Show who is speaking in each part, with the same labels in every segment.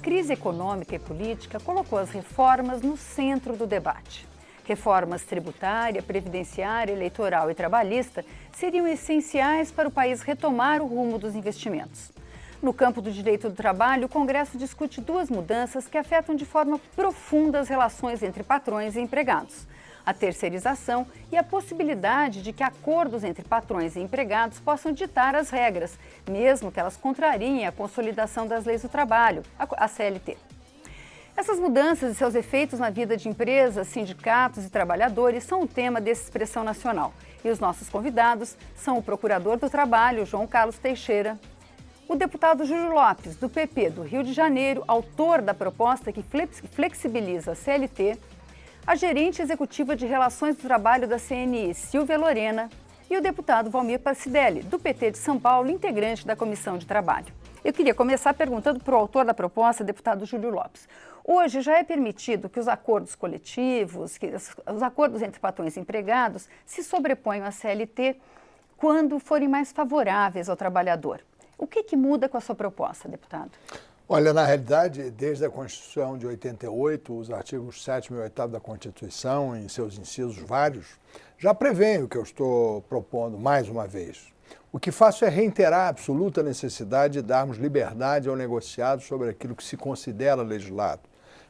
Speaker 1: crise econômica e política colocou as reformas no centro do debate. Reformas tributária, previdenciária, eleitoral e trabalhista seriam essenciais para o país retomar o rumo dos investimentos. No campo do direito do trabalho, o Congresso discute duas mudanças que afetam de forma profunda as relações entre patrões e empregados: a terceirização e a possibilidade de que acordos entre patrões e empregados possam ditar as regras, mesmo que elas contrariem a consolidação das leis do trabalho, a CLT. Essas mudanças e seus efeitos na vida de empresas, sindicatos e trabalhadores são o tema dessa Expressão Nacional. E os nossos convidados são o Procurador do Trabalho, João Carlos Teixeira, o deputado Júlio Lopes, do PP do Rio de Janeiro, autor da proposta que flexibiliza a CLT, a gerente executiva de Relações do Trabalho da CNI, Silvia Lorena, e o deputado Valmir Pacidelli, do PT de São Paulo, integrante da Comissão de Trabalho. Eu queria começar perguntando para o autor da proposta, deputado Júlio Lopes. Hoje já é permitido que os acordos coletivos, que os acordos entre patrões e empregados se sobreponham à CLT quando forem mais favoráveis ao trabalhador. O que muda com a sua proposta, deputado?
Speaker 2: Olha, na realidade, desde a Constituição de 88, os artigos 7º e 8º da Constituição, em seus incisos vários, já prevêem o que eu estou propondo mais uma vez. O que faço é reiterar a absoluta necessidade de darmos liberdade ao negociado sobre aquilo que se considera legislado,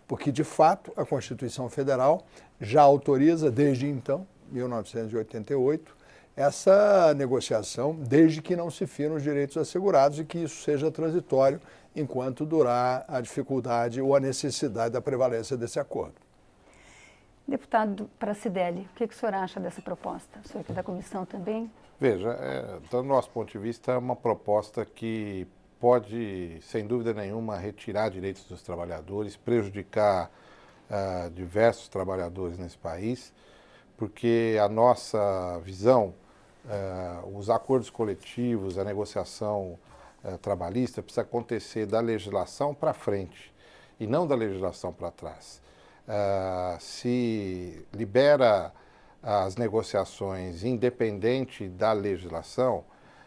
Speaker 2: porque, de fato, a Constituição Federal já autoriza, desde então, 1988, essa negociação, desde que não se firam os direitos assegurados e que isso seja transitório enquanto durar a dificuldade ou a necessidade da prevalência desse acordo.
Speaker 1: Deputado Pacidelli, o que o senhor acha dessa proposta? O senhor aqui da comissão também?
Speaker 3: Veja, do nosso ponto de vista, é uma proposta que pode, sem dúvida nenhuma, retirar direitos dos trabalhadores, prejudicar diversos trabalhadores nesse país, porque a nossa visão, os acordos coletivos, a negociação trabalhista precisa acontecer da legislação para frente e não da legislação para trás. Se libera as negociações independente da legislação,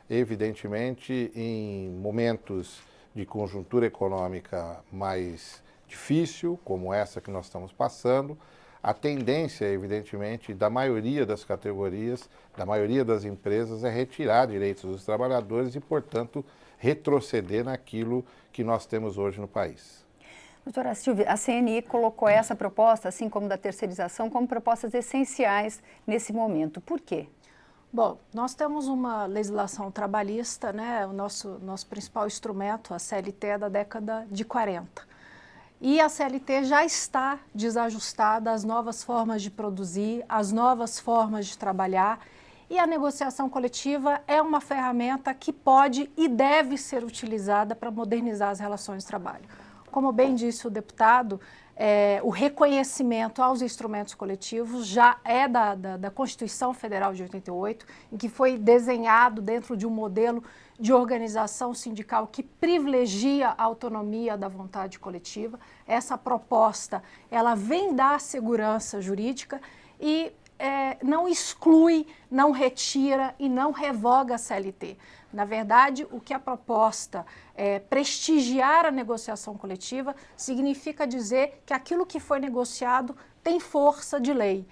Speaker 3: evidentemente, em momentos de conjuntura econômica mais difícil, como essa que nós estamos passando, a tendência, evidentemente, da maioria das categorias, da maioria das empresas, é retirar direitos dos trabalhadores e, portanto, retroceder naquilo que nós temos hoje no país.
Speaker 1: Doutora Silvia, a CNI colocou essa proposta, assim como da terceirização, como propostas essenciais nesse momento. Por quê?
Speaker 4: Bom, nós temos uma legislação trabalhista, né? O nosso principal instrumento, a CLT, é da década de 40. E a CLT já está desajustada às novas formas de produzir, às novas formas de trabalhar, e a negociação coletiva é uma ferramenta que pode e deve ser utilizada para modernizar as relações de trabalho. Como bem disse o deputado, o reconhecimento aos instrumentos coletivos já é da Constituição Federal de 88, em que foi desenhado dentro de um modelo de organização sindical que privilegia a autonomia da vontade coletiva. Essa proposta, ela vem dar segurança jurídica e não exclui, não retira e não revoga a CLT. Na verdade, o que a proposta prestigiar a negociação coletiva significa dizer que aquilo que foi negociado tem força de lei.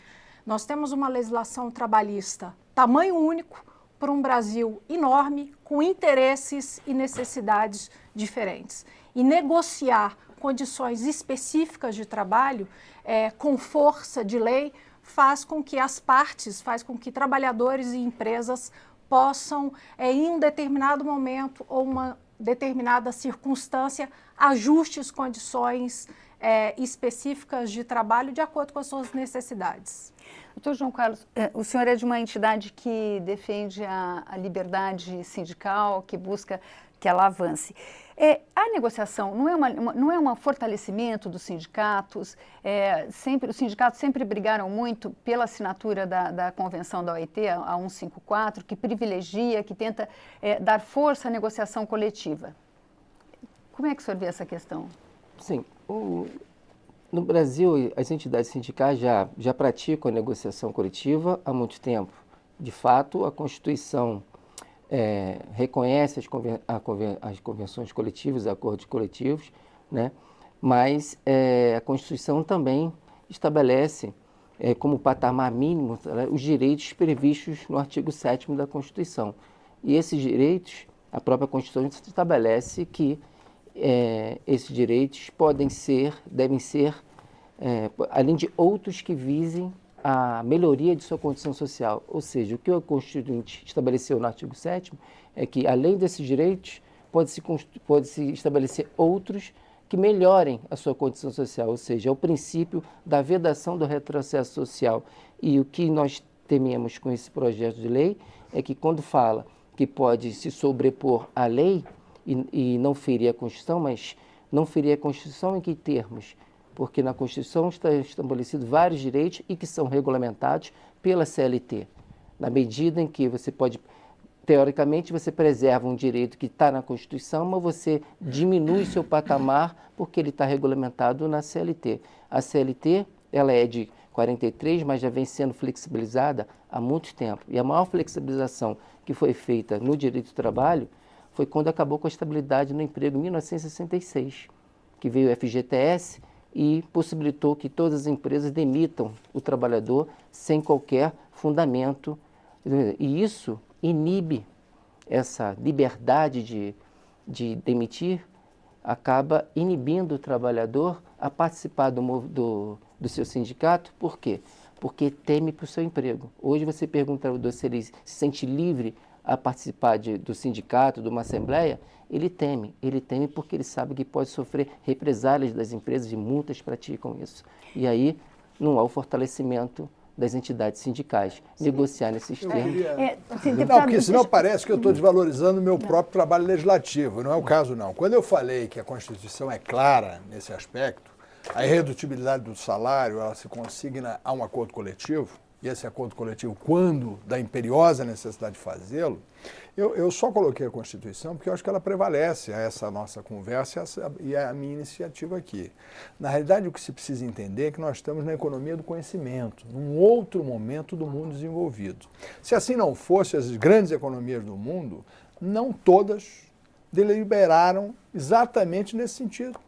Speaker 4: Nós temos uma legislação trabalhista tamanho único para um Brasil enorme, com interesses e necessidades diferentes. E negociar condições específicas de trabalho com força de lei faz com que as partes, faz com que trabalhadores e empresas possam, em um determinado momento ou uma determinada circunstância, ajustes condições específicas de trabalho de acordo com as suas necessidades.
Speaker 1: Doutor João Carlos, o senhor é de uma entidade que defende a liberdade sindical, que busca que ela avance. A negociação não é um fortalecimento dos sindicatos? Os sindicatos sempre brigaram muito pela assinatura da Convenção da OIT, a 154, que privilegia, que tenta dar força à negociação coletiva. Como é que o senhor vê essa questão?
Speaker 5: Sim, no Brasil, as entidades sindicais já praticam a negociação coletiva há muito tempo. De fato, a Constituição reconhece as convenções coletivas, acordos coletivos, né? mas a Constituição também estabelece como patamar mínimo os direitos previstos no artigo 7º da Constituição. E esses direitos, a própria Constituição estabelece que esses direitos devem ser, além de outros que visem a melhoria de sua condição social. Ou seja, o que o Constituinte estabeleceu no artigo 7º é que, além desses direitos, pode-se estabelecer outros que melhorem a sua condição social, ou seja, é o princípio da vedação do retrocesso social. E o que nós tememos com esse projeto de lei é que, quando fala que pode se sobrepor à lei e não ferir a Constituição, mas não ferir a Constituição em que termos? Porque na Constituição está estabelecido vários direitos e que são regulamentados pela CLT, na medida em que você pode, teoricamente, você preserva um direito que está na Constituição, mas você diminui seu patamar porque ele está regulamentado na CLT. A CLT, ela é de 43, mas já vem sendo flexibilizada há muito tempo. E a maior flexibilização que foi feita no direito do trabalho foi quando acabou com a estabilidade no emprego em 1966, que veio o FGTS e possibilitou que todas as empresas demitam o trabalhador sem qualquer fundamento. E isso inibe essa liberdade de demitir, acaba inibindo o trabalhador a participar do seu sindicato. Por quê? Porque teme para o seu emprego. Hoje você pergunta ao trabalhador se ele se sente livre a participar do sindicato, de uma assembleia. Ele teme porque ele sabe que pode sofrer represálias das empresas e muitas praticam isso. E aí não há o fortalecimento das entidades sindicais, negociar nesses termos.
Speaker 2: Não, porque senão parece que eu estou desvalorizando o meu próprio trabalho legislativo. Não é o caso, não. Quando eu falei que a Constituição é clara nesse aspecto, a irredutibilidade do salário ela se consigna a um acordo coletivo, e esse acordo coletivo, quando da imperiosa necessidade de fazê-lo, eu só coloquei a Constituição porque eu acho que ela prevalece a essa nossa conversa e a minha iniciativa aqui. Na realidade, o que se precisa entender é que nós estamos na economia do conhecimento, num outro momento do mundo desenvolvido. Se assim não fosse, as grandes economias do mundo, não todas deliberaram exatamente nesse sentido.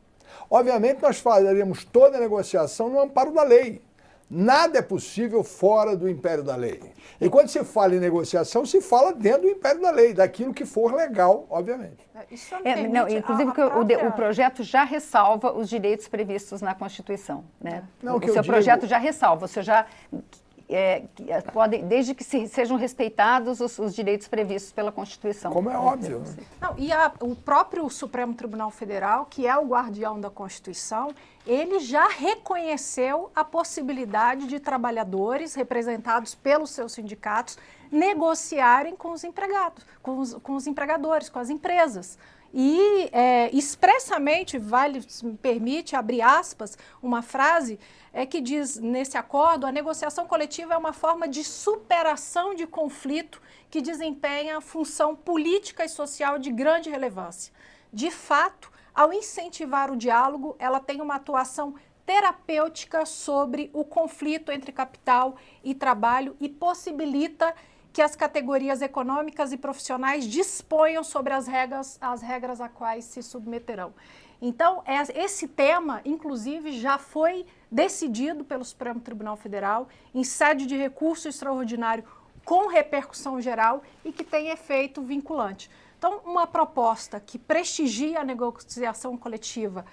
Speaker 2: Obviamente, nós faríamos toda a negociação no amparo da lei. Nada é possível fora do império da lei. E quando se fala em negociação, se fala dentro do império da lei, daquilo que for legal, obviamente.
Speaker 4: Isso
Speaker 1: inclusive, o projeto já ressalva os direitos previstos na Constituição. Né?
Speaker 2: Não,
Speaker 1: o seu projeto já ressalva, você já... desde que sejam respeitados os direitos previstos pela Constituição.
Speaker 2: Como é óbvio.
Speaker 4: Não, e o próprio Supremo Tribunal Federal, que é o guardião da Constituição, ele já reconheceu a possibilidade de trabalhadores representados pelos seus sindicatos negociarem com os empregados, com os empregadores, com as empresas. E expressamente, me permite abrir aspas, uma frase que diz nesse acordo: a negociação coletiva é uma forma de superação de conflito que desempenha função política e social de grande relevância. De fato, ao incentivar o diálogo, ela tem uma atuação terapêutica sobre o conflito entre capital e trabalho e possibilita que as categorias econômicas e profissionais disponham sobre as regras a quais se submeterão. Então, esse tema, inclusive, já foi decidido pelo Supremo Tribunal Federal em sede de recurso extraordinário com repercussão geral e que tem efeito vinculante. Então, uma proposta que prestigia a negociação coletiva,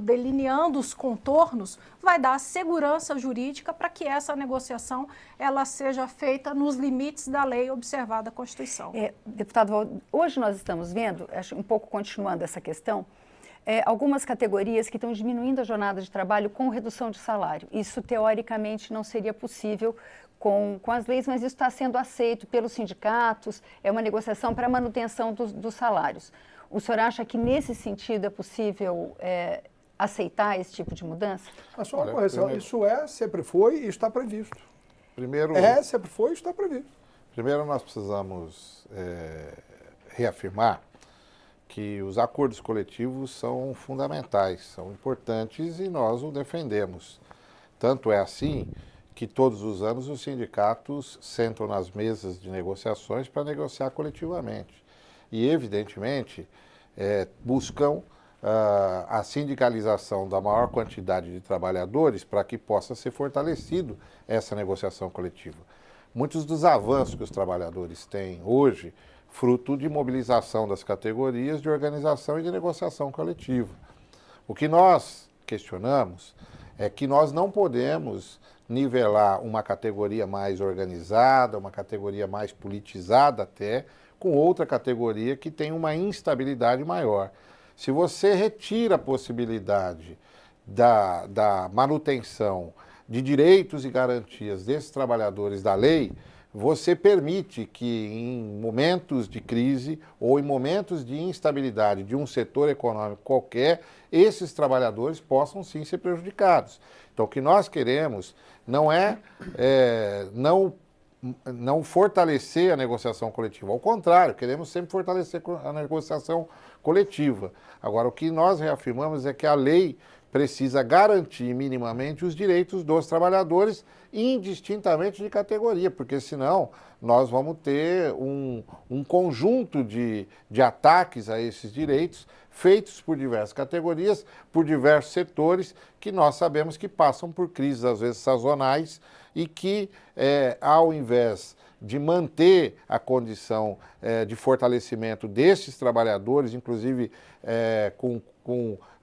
Speaker 4: delineando os contornos, vai dar segurança jurídica para que essa negociação ela seja feita nos limites da lei observada a Constituição.
Speaker 1: Deputado, hoje nós estamos vendo, acho, um pouco continuando essa questão, algumas categorias que estão diminuindo a jornada de trabalho com redução de salário. Isso, teoricamente, não seria possível com as leis, mas isso está sendo aceito pelos sindicatos, é uma negociação para a manutenção dos salários. O senhor acha que, nesse sentido, é possível aceitar esse tipo de mudança?
Speaker 2: Só uma correção, isso sempre foi e está previsto.
Speaker 3: Primeiro,
Speaker 2: sempre foi e está previsto.
Speaker 3: Primeiro, nós precisamos reafirmar que os acordos coletivos são fundamentais, são importantes e nós o defendemos. Tanto é assim que todos os anos os sindicatos sentam nas mesas de negociações para negociar coletivamente. E, evidentemente, buscam a sindicalização da maior quantidade de trabalhadores para que possa ser fortalecido essa negociação coletiva. Muitos dos avanços que os trabalhadores têm hoje, fruto de mobilização das categorias de organização e de negociação coletiva. O que nós questionamos é que nós não podemos nivelar uma categoria mais organizada, uma categoria mais politizada até, com outra categoria que tem uma instabilidade maior. Se você retira a possibilidade da manutenção de direitos e garantias desses trabalhadores da lei, você permite que em momentos de crise ou em momentos de instabilidade de um setor econômico qualquer, esses trabalhadores possam sim ser prejudicados. Então, o que nós queremos não é, não fortalecer a negociação coletiva. Ao contrário, queremos sempre fortalecer a negociação coletiva. Agora, o que nós reafirmamos é que a lei precisa garantir minimamente os direitos dos trabalhadores, indistintamente de categoria, porque senão nós vamos ter um conjunto de ataques a esses direitos feitos por diversas categorias, por diversos setores, que nós sabemos que passam por crises, às vezes sazonais, e que, ao invés de manter a condição de fortalecimento desses trabalhadores, inclusive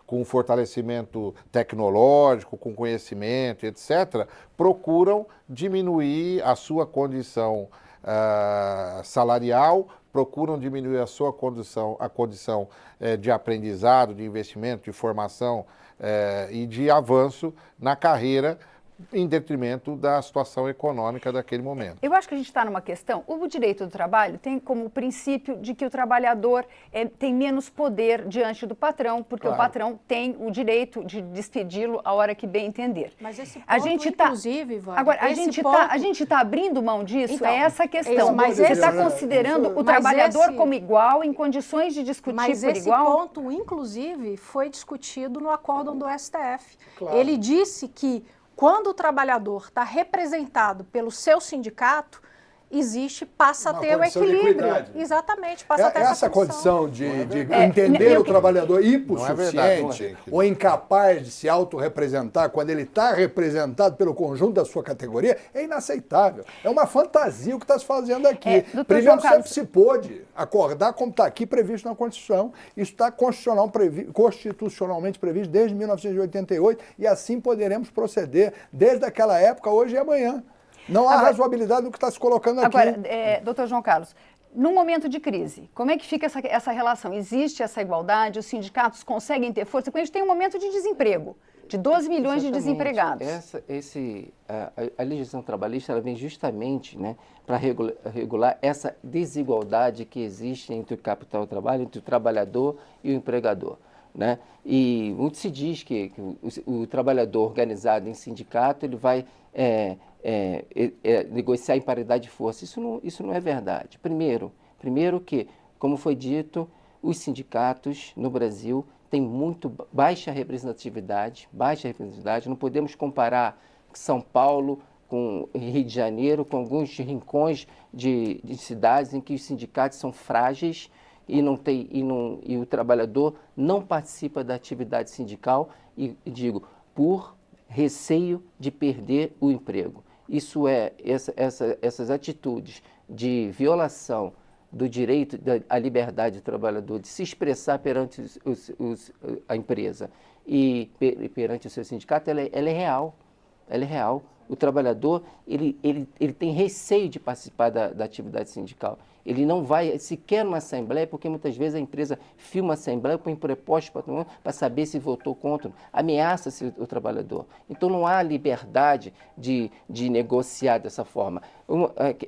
Speaker 3: com fortalecimento tecnológico, com conhecimento, etc., procuram diminuir a sua condição salarial, procuram diminuir a sua condição, de aprendizado, de investimento, de formação e de avanço na carreira, em detrimento da situação econômica daquele momento.
Speaker 1: Eu acho que a gente está numa questão, o direito do trabalho tem como princípio de que o trabalhador tem menos poder diante do patrão, porque claro, o patrão tem o direito de despedi-lo a hora que bem entender.
Speaker 4: Mas esse ponto, inclusive, Vânia,
Speaker 1: agora, a gente está abrindo mão disso, então, é essa a questão.
Speaker 4: Mas
Speaker 1: você está considerando o trabalhador como igual, em condições de discutir por igual?
Speaker 4: Mas esse ponto, inclusive, foi discutido no acórdão do STF. Claro. Ele disse que quando o trabalhador está representado pelo seu sindicato, passa a ter o equilíbrio. Exatamente, passa a ter
Speaker 2: essa condição de entender o trabalhador hipossuficiente ou incapaz de se autorrepresentar quando ele está representado pelo conjunto da sua categoria é inaceitável. É uma fantasia o que está se fazendo aqui. Primeiro, sempre se pôde acordar como está aqui previsto na Constituição. Isso está constitucionalmente previsto desde 1988 e assim poderemos proceder desde aquela época, hoje e amanhã. Não há razoabilidade no que está se colocando aqui.
Speaker 1: Agora, doutor João Carlos, num momento de crise, como é que fica essa relação? Existe essa igualdade? Os sindicatos conseguem ter força? Porque a gente tem um momento de desemprego, de 12 milhões de desempregados.
Speaker 5: A legislação trabalhista ela vem justamente, né, para regular essa desigualdade que existe entre o capital e o trabalho, entre o trabalhador e o empregador. Né? E muito se diz que o trabalhador organizado em sindicato ele vai negociar em paridade de força. Isso não é verdade. Primeiro que, como foi dito, os sindicatos no Brasil têm muito baixa representatividade. Não podemos comparar São Paulo com Rio de Janeiro, com alguns rincões de cidades em que os sindicatos são frágeis e o trabalhador não participa da atividade sindical, e digo, por receio de perder o emprego. Essas atitudes de violação do direito à liberdade do trabalhador de se expressar perante a empresa e perante o seu sindicato, ela é real. Ela é real. O trabalhador ele tem receio de participar da atividade sindical. Ele não vai sequer numa assembleia, porque muitas vezes a empresa filma a assembleia, põe prepostos para saber se votou contra, ameaça-se o trabalhador. Então não há liberdade de negociar dessa forma.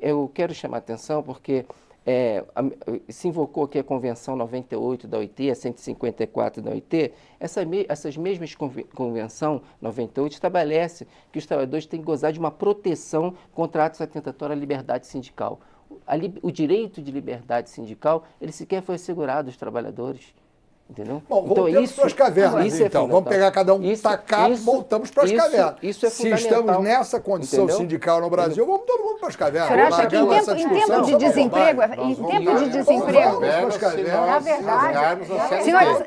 Speaker 5: Eu quero chamar a atenção porque se invocou aqui a Convenção 98 da OIT, a 154 da OIT, essas mesmas Convenção 98 estabelece que os trabalhadores têm que gozar de uma proteção contra atos atentatórios à liberdade sindical. O direito de liberdade sindical, ele sequer foi assegurado aos trabalhadores. Entendeu?
Speaker 2: Bom, voltamos para as cavernas, então. Vamos pegar cada um tacapo, voltamos para as cavernas.
Speaker 5: Isso é fundamental.
Speaker 2: Se estamos nessa condição sindical no Brasil, vamos todo mundo para as cavernas.
Speaker 1: Você acha que em tempo de desemprego,
Speaker 4: na verdade,
Speaker 1: senhores,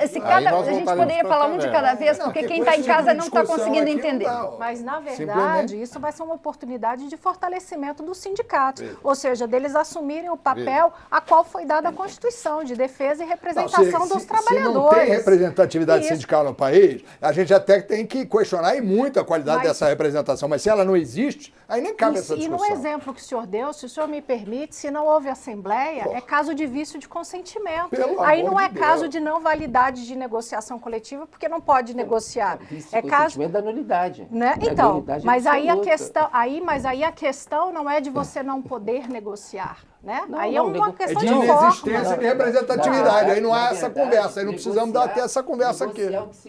Speaker 1: a gente poderia falar um de cada vez, porque quem está em casa não está conseguindo entender.
Speaker 4: Mas, na verdade, isso vai ser uma oportunidade de fortalecimento dos sindicatos, ou seja, deles assumirem o papel a qual foi dada a Constituição, de defesa e representação dos trabalhadores.
Speaker 2: Se não tem representatividade sindical no país, a gente até tem que questionar e muito a qualidade dessa representação, mas se ela não existe, aí nem cabe essa discussão.
Speaker 4: E no exemplo que o senhor deu, se o senhor me permite, se não houve assembleia, é caso de vício de consentimento. Aí não é caso de não validade de negociação coletiva, porque não pode negociar.
Speaker 5: É caso
Speaker 4: da
Speaker 5: nulidade.
Speaker 4: Né? Então, mas aí a questão não é de você não poder negociar. Né? Aí é uma questão de
Speaker 2: inexistência de representatividade. Aí não há essa conversa. Aí não precisamos ter essa conversa aqui.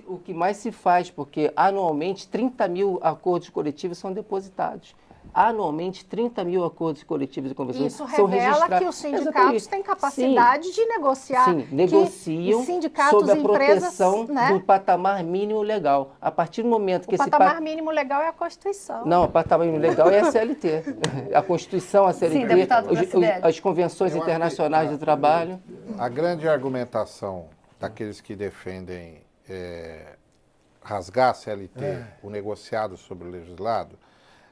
Speaker 5: O que mais se faz, porque anualmente 30 mil acordos coletivos são depositados. Anualmente, 30 mil acordos coletivos e convenções são registrados.
Speaker 4: Isso revela que os sindicatos têm capacidade de negociar.
Speaker 5: Sim, negociam sob a proteção do patamar mínimo legal. A partir do momento que
Speaker 4: o patamar mínimo legal é a Constituição.
Speaker 5: Não, o patamar mínimo legal é a CLT. A Constituição, a CLT, as convenções internacionais do trabalho.
Speaker 3: A grande argumentação daqueles que defendem rasgar a CLT, o negociado sobre o legislado,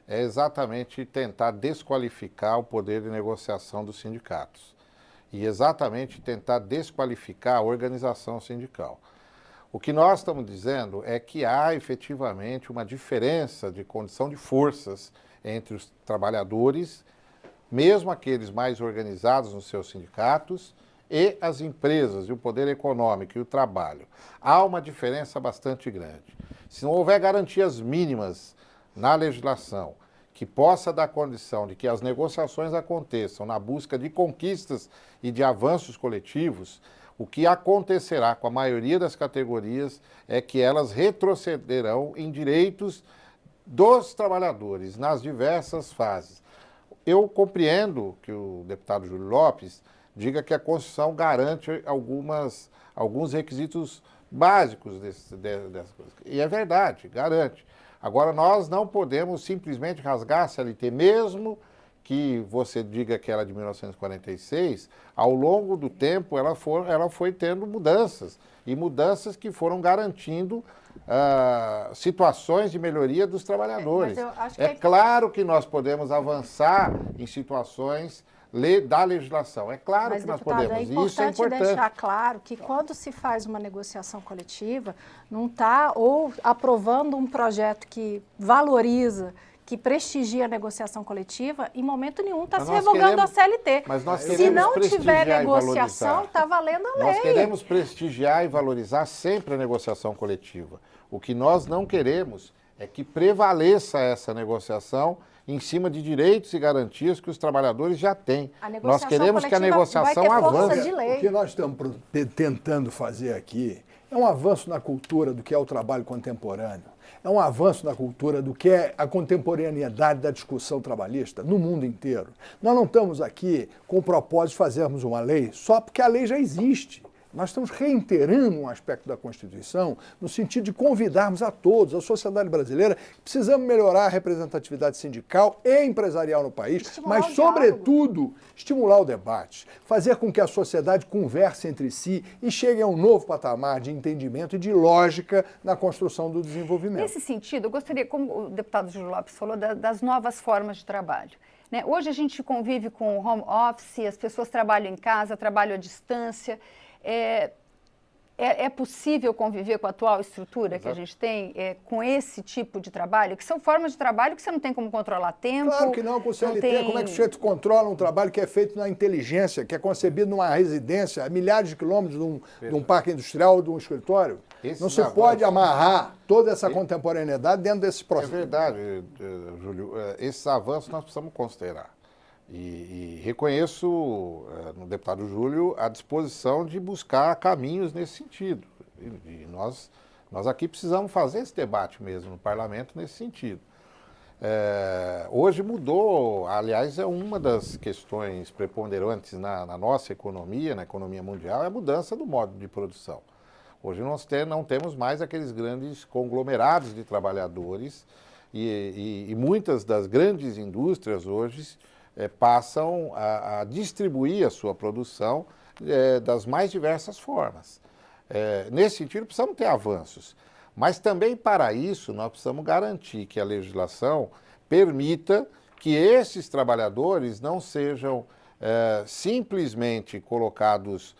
Speaker 3: é exatamente tentar desqualificar o poder de negociação dos sindicatos e exatamente tentar desqualificar a organização sindical. O que nós estamos dizendo é que há efetivamente uma diferença de condição de forças entre os trabalhadores, mesmo aqueles mais organizados nos seus sindicatos, e as empresas, e o poder econômico e o trabalho. Há uma diferença bastante grande. Se não houver garantias mínimas na legislação que possa dar condição de que as negociações aconteçam na busca de conquistas e de avanços coletivos, o que acontecerá com a maioria das categorias é que elas retrocederão em direitos dos trabalhadores nas diversas fases. Eu compreendo que o deputado Júlio Lopes diga que a Constituição garante alguns requisitos básicos dessas coisas. E é verdade, garante. Agora, nós não podemos simplesmente rasgar a CLT, mesmo que você diga que ela é de 1946, ao longo do tempo ela foi tendo mudanças, e mudanças que foram garantindo situações de melhoria dos trabalhadores. Claro que nós podemos avançar em situações da legislação. É claro que nós podemos. Isso é importante
Speaker 4: deixar claro que quando se faz uma negociação coletiva, não está ou aprovando um projeto que valoriza, que prestigia a negociação coletiva, em momento nenhum está se revogando a CLT.
Speaker 3: Mas nós
Speaker 4: se não tiver negociação, está valendo a lei.
Speaker 3: Nós queremos prestigiar e valorizar sempre a negociação coletiva. O que nós não queremos é que prevaleça essa negociação em cima de direitos e garantias que os trabalhadores já têm. Nós queremos que a negociação avance.
Speaker 2: O que nós estamos tentando fazer aqui é um avanço na cultura do que é o trabalho contemporâneo. É um avanço na cultura do que é a contemporaneidade da discussão trabalhista no mundo inteiro. Nós não estamos aqui com o propósito de fazermos uma lei só porque a lei já existe. Nós estamos reiterando um aspecto da Constituição no sentido de convidarmos a todos, a sociedade brasileira, que precisamos melhorar a representatividade sindical e empresarial no país, mas, sobretudo, estimular o debate, fazer com que a sociedade converse entre si e chegue a um novo patamar de entendimento e de lógica na construção do desenvolvimento.
Speaker 1: Nesse sentido, eu gostaria, como o deputado Júlio Lopes falou, das novas formas de trabalho. Hoje a gente convive com o home office, as pessoas trabalham em casa, trabalham à distância. É possível conviver com a atual estrutura que a gente tem, com esse tipo de trabalho, que são formas de trabalho que você não tem como controlar tempo?
Speaker 2: Claro que não, com o CLT, como é que o sujeito controla um trabalho que é feito na inteligência, que é concebido numa residência a milhares de quilômetros de um parque industrial ou de um escritório? Não se pode amarrar toda essa contemporaneidade dentro desse processo.
Speaker 3: É verdade, Júlio, esses avanços nós precisamos considerar. E reconheço no deputado Júlio a disposição de buscar caminhos nesse sentido. E nós aqui precisamos fazer esse debate mesmo no parlamento nesse sentido. Hoje mudou, aliás, é uma das questões preponderantes na nossa economia, na economia mundial, é a mudança do modo de produção. Hoje nós não temos mais aqueles grandes conglomerados de trabalhadores e muitas das grandes indústrias hoje passam a distribuir a sua produção das mais diversas formas. Nesse sentido, precisamos ter avanços. Mas também para isso nós precisamos garantir que a legislação permita que esses trabalhadores não sejam simplesmente colocados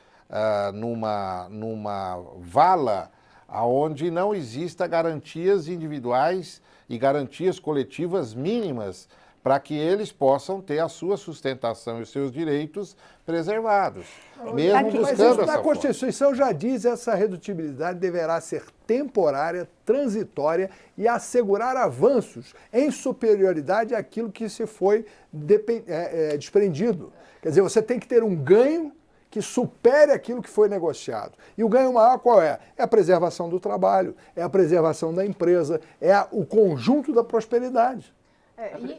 Speaker 3: numa vala onde não exista garantias individuais e garantias coletivas mínimas para que eles possam ter a sua sustentação e os seus direitos preservados, mesmo
Speaker 2: Mas
Speaker 3: buscando
Speaker 2: isso
Speaker 3: essa
Speaker 2: na Constituição já diz, essa redutibilidade deverá ser temporária, transitória e assegurar avanços em superioridade àquilo que se foi desprendido. Quer dizer, você tem que ter um ganho que supere aquilo que foi negociado. E o ganho maior qual é? É a preservação do trabalho, é a preservação da empresa, é o conjunto da prosperidade.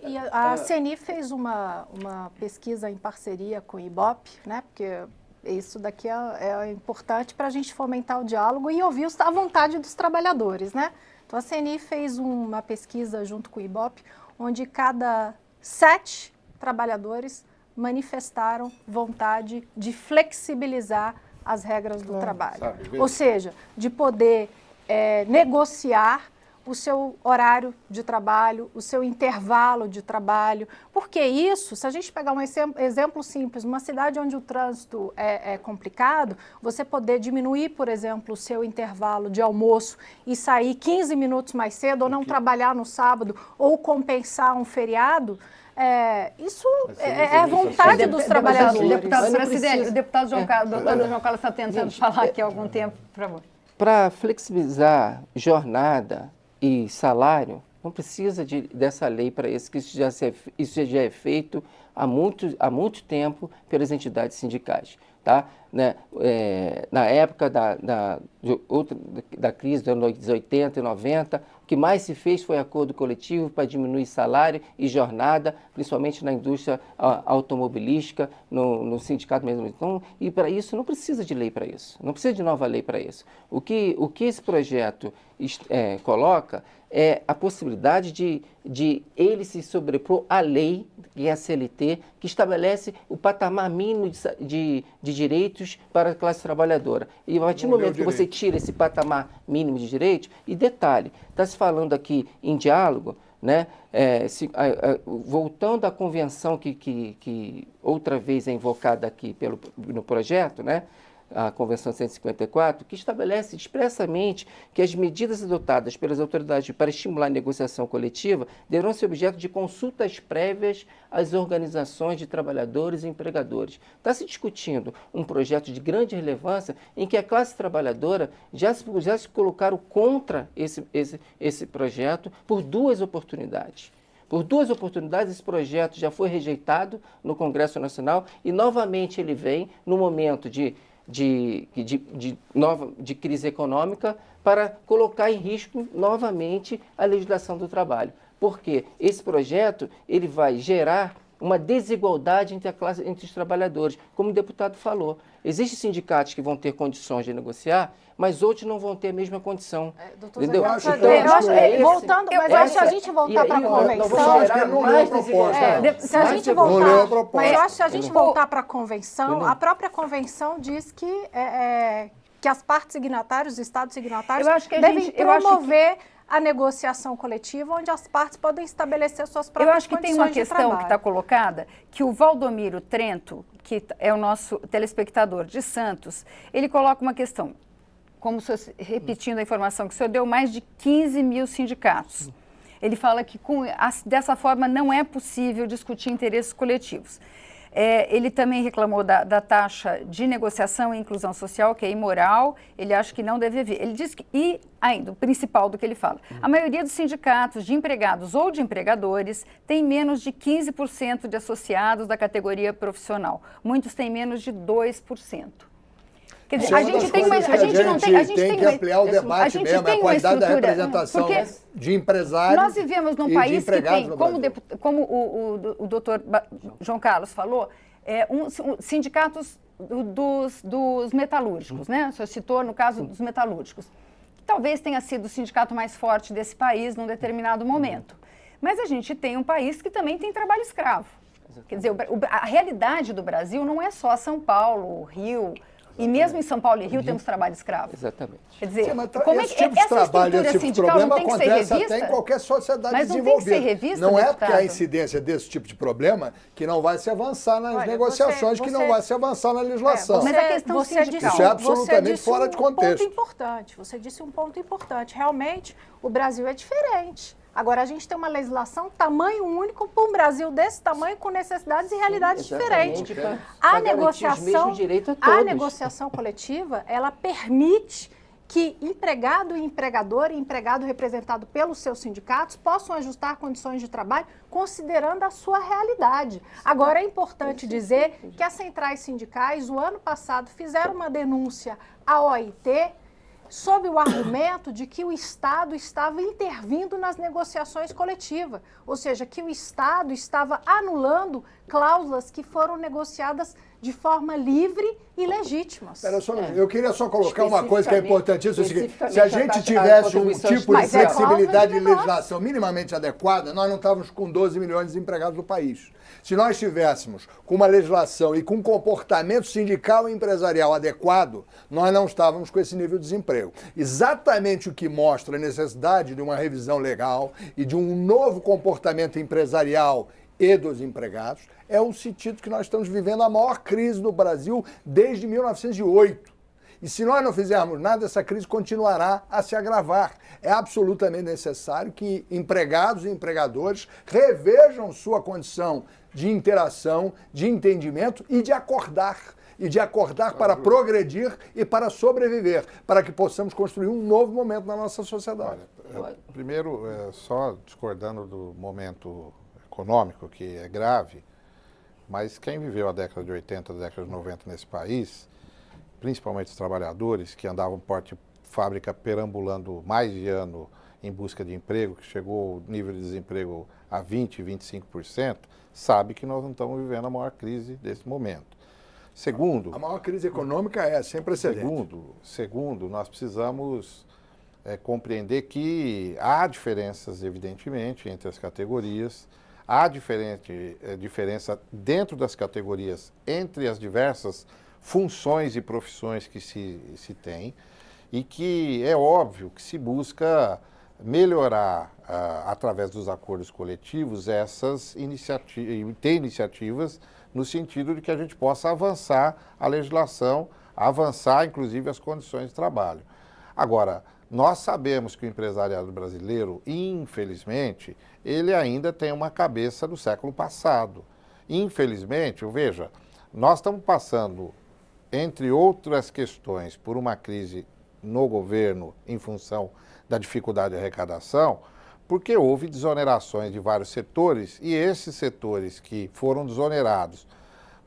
Speaker 4: E a CNI fez uma pesquisa em parceria com o IBOP, né? Porque isso daqui é importante para a gente fomentar o diálogo e ouvir a vontade dos trabalhadores, né? Então a CNI fez uma pesquisa junto com o IBOP, onde cada 7 trabalhadores manifestaram vontade de flexibilizar as regras do trabalho. Ou seja, de poder negociar o seu horário de trabalho, o seu intervalo de trabalho. Porque isso, se a gente pegar um exemplo simples, numa cidade onde o trânsito é complicado, você poder diminuir, por exemplo, o seu intervalo de almoço e sair 15 minutos mais cedo, ou não trabalhar no sábado, ou compensar um feriado, isso é vontade dos trabalhadores.
Speaker 1: O deputado João Carlos está tentando falar aqui há algum tempo. Por favor.
Speaker 5: Para flexibilizar jornada e salário, não precisa dessa lei para isso, que isso já é feito há muito tempo pelas entidades sindicais. Tá? Né? Na época da crise dos anos 80 e 90, o que mais se fez foi acordo coletivo para diminuir salário e jornada, principalmente na indústria automobilística, no sindicato mesmo. Então, e para isso não precisa de lei para isso, não precisa de nova lei para isso. O que esse projeto coloca é a possibilidade de ele se sobrepor à lei, que é a CLT, que estabelece o patamar mínimo de direitos para a classe trabalhadora. E a partir do momento que você tira esse patamar mínimo de direitos, e detalhe, está se falando aqui em diálogo, né? Voltando à convenção que outra vez é invocada aqui no projeto, né? A Convenção 154, que estabelece expressamente que as medidas adotadas pelas autoridades para estimular a negociação coletiva deverão ser objeto de consultas prévias às organizações de trabalhadores e empregadores. Está se discutindo um projeto de grande relevância em que a classe trabalhadora já se colocaram contra esse projeto por 2 oportunidades. Por 2 oportunidades, esse projeto já foi rejeitado no Congresso Nacional e, novamente, ele vem no momento de crise econômica para colocar em risco novamente a legislação do trabalho. Porque esse projeto ele vai gerar uma desigualdade entre os trabalhadores, como o deputado falou. Existem sindicatos que vão ter condições de negociar, mas outros não vão ter a mesma condição.
Speaker 4: Entendeu? Eu acho que a gente voltar para a convenção... Se a gente voltar... Mas eu acho que se a gente voltar para a convenção, a própria convenção diz que as partes signatárias, os estados signatários, devem promover a negociação coletiva, onde as partes podem estabelecer suas próprias condições de trabalho.
Speaker 1: Eu acho que tem uma questão que está colocada, que o Valdomiro Trento, que é o nosso telespectador de Santos, ele coloca uma questão, como repetindo a informação que o senhor deu, mais de 15 mil sindicatos. Ele fala que dessa forma não é possível discutir interesses coletivos. Ele também reclamou da taxa de negociação e inclusão social, que é imoral, ele acha que não deve haver. Ele diz que, e ainda, o principal do que ele fala, a maioria dos sindicatos de empregados ou de empregadores tem menos de 15% de associados da categoria profissional. Muitos têm menos de 2%. Quer dizer, a gente tem
Speaker 2: que ampliar o debate mesmo, a qualidade da representação de empresários.
Speaker 1: Nós vivemos num país que tem, como o doutor João Carlos falou, sindicatos dos metalúrgicos, né? O senhor citou no caso dos metalúrgicos, que talvez tenha sido o sindicato mais forte desse país num determinado momento. Mas a gente tem um país que também tem trabalho escravo. Quer dizer, a realidade do Brasil não é só São Paulo, Rio, e mesmo em São Paulo e Rio temos trabalho escravo.
Speaker 5: Exatamente.
Speaker 1: Quer dizer,
Speaker 2: como é que esse tipo de trabalho, esse tipo de problema acontece até em qualquer sociedade desenvolvida.
Speaker 1: Não tem que ser revista,
Speaker 2: não é
Speaker 1: deputado?
Speaker 2: porque a incidência desse tipo de problema que não vai se avançar nas negociações, que não vai se avançar na legislação.
Speaker 1: Mas a questão sindical,
Speaker 2: isso é absolutamente fora de contexto.
Speaker 4: Você disse um ponto importante. Realmente, o Brasil é diferente. Agora, a gente tem uma legislação tamanho único para um Brasil desse tamanho, com necessidades e realidades diferentes. A negociação coletiva, ela permite que empregado e empregador, e empregado representado pelos seus sindicatos, possam ajustar condições de trabalho considerando a sua realidade. Agora, é importante dizer que as centrais sindicais, o ano passado, fizeram uma denúncia à OIT, sob o argumento de que o Estado estava intervindo nas negociações coletivas, ou seja, que o Estado estava anulando cláusulas que foram negociadas de forma livre e legítima.
Speaker 2: Eu queria só colocar uma coisa que é importantíssima, é o seguinte, se a gente tivesse um tipo de flexibilidade de legislação minimamente adequada, nós não estávamos com 12 milhões de desempregados no país. Se nós estivéssemos com uma legislação e com um comportamento sindical e empresarial adequado, nós não estávamos com esse nível de desemprego. Exatamente o que mostra a necessidade de uma revisão legal e de um novo comportamento empresarial e dos empregados é o sentido que nós estamos vivendo a maior crise no Brasil desde 1908. E se nós não fizermos nada, essa crise continuará a se agravar. É absolutamente necessário que empregados e empregadores revejam sua condição de interação, de entendimento e de acordar. Para progredir e para sobreviver, para que possamos construir um novo momento na nossa sociedade.
Speaker 3: Primeiro, só discordando do momento econômico, que é grave, mas quem viveu a década de 80, a década de 90 nesse país, principalmente os trabalhadores que andavam porte fábrica perambulando mais de ano em busca de emprego, que chegou o nível de desemprego a 20%, 25%, sabe que nós não estamos vivendo a maior crise desse momento. Segundo...
Speaker 2: A maior crise econômica é sem precedentes.
Speaker 3: Segundo, nós precisamos compreender que há diferenças, evidentemente, entre as categorias, há diferença dentro das categorias entre as diversas funções e profissões que se tem, e que é óbvio que se busca melhorar, através dos acordos coletivos, essas iniciativas no sentido de que a gente possa avançar a legislação, avançar, inclusive, as condições de trabalho. Agora, nós sabemos que o empresariado brasileiro, infelizmente, ele ainda tem uma cabeça do século passado. Infelizmente, veja, nós estamos passando, entre outras questões, por uma crise no governo em função da dificuldade de arrecadação, porque houve desonerações de vários setores e esses setores que foram desonerados,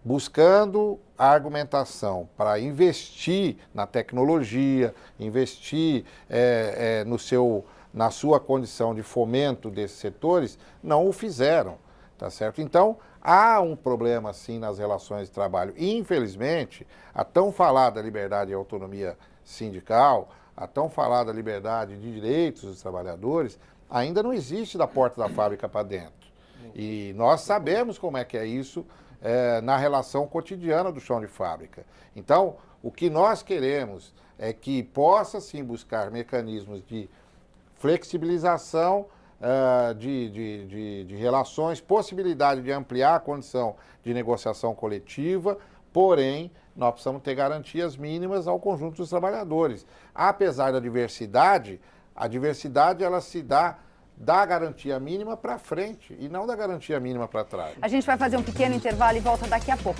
Speaker 3: buscando a argumentação para investir na tecnologia, investir na sua condição de fomento desses setores, não o fizeram, tá certo? Então, há um problema, sim, nas relações de trabalho. E, infelizmente, a tão falada liberdade e autonomia sindical, a tão falada liberdade de direitos dos trabalhadores, ainda não existe da porta da fábrica para dentro. E nós sabemos como é que é isso na relação cotidiana do chão de fábrica. Então, o que nós queremos é que possa, sim, buscar mecanismos de flexibilização de relações, possibilidade de ampliar a condição de negociação coletiva, porém, nós precisamos ter garantias mínimas ao conjunto dos trabalhadores. Apesar da diversidade, a diversidade ela se dá da garantia mínima para frente e não da garantia mínima para trás.
Speaker 1: A gente vai fazer um pequeno intervalo e volta daqui a pouco.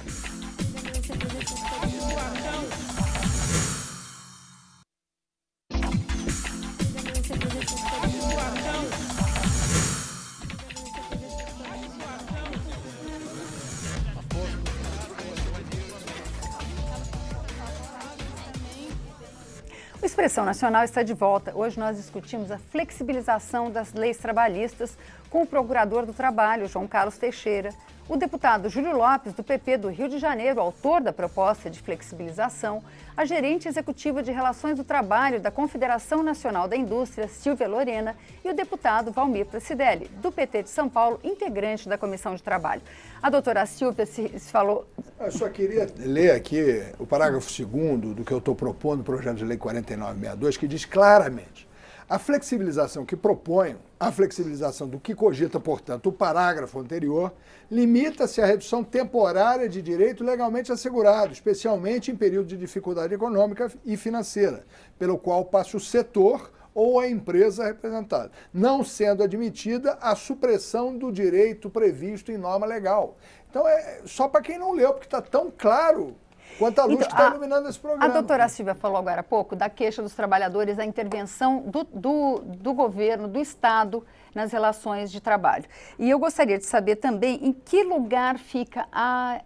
Speaker 1: O Expressão Nacional está de volta. Hoje nós discutimos a flexibilização das leis trabalhistas com o procurador do Trabalho, João Carlos Teixeira. O deputado Júlio Lopes, do PP do Rio de Janeiro, autor da proposta de flexibilização, a gerente executiva de Relações do Trabalho da Confederação Nacional da Indústria, Silvia Lorena, e o deputado Valmir Pracidelli, do PT de São Paulo, integrante da Comissão de Trabalho. A doutora Silvia se falou...
Speaker 2: Eu só queria ler aqui o parágrafo 2º do que eu estou propondo no projeto de lei 4962, que diz claramente: a flexibilização que proponho, a flexibilização do que cogita, portanto, o parágrafo anterior, limita-se à redução temporária de direito legalmente assegurado, especialmente em período de dificuldade econômica e financeira, pelo qual passa o setor ou a empresa representada, não sendo admitida a supressão do direito previsto em norma legal. Então, é só para quem não leu, porque está tão claro quanto a luz que está iluminando esse programa.
Speaker 1: A doutora Silvia falou agora há pouco da queixa dos trabalhadores, da intervenção do governo, do Estado, nas relações de trabalho. E eu gostaria de saber também em que lugar fica a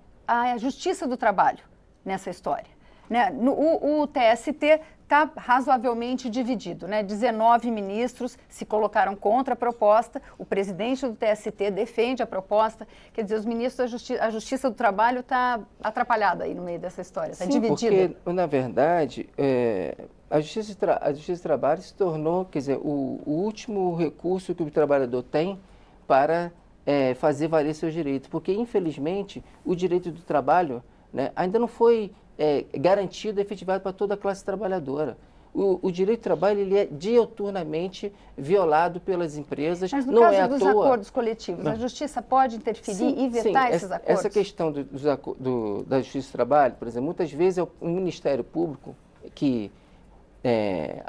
Speaker 1: Justiça do Trabalho nessa história. Né? O TST está razoavelmente dividido, né? 19 ministros se colocaram contra a proposta, o presidente do TST defende a proposta, quer dizer, os ministros a Justiça do Trabalho está atrapalhada aí no meio dessa história, está dividida.
Speaker 5: Porque, na verdade, a Justiça do Trabalho se tornou, quer dizer, o último recurso que o trabalhador tem para fazer valer seus direitos, porque, infelizmente, o direito do trabalho, né, ainda não foi garantido e efetivado para toda a classe trabalhadora. O direito do trabalho ele é diuturnamente violado pelas empresas.
Speaker 1: Mas no caso dos acordos coletivos, a Justiça pode interferir e vetar esses acordos?
Speaker 5: Essa questão da Justiça do Trabalho, por exemplo, muitas vezes é o Ministério Público que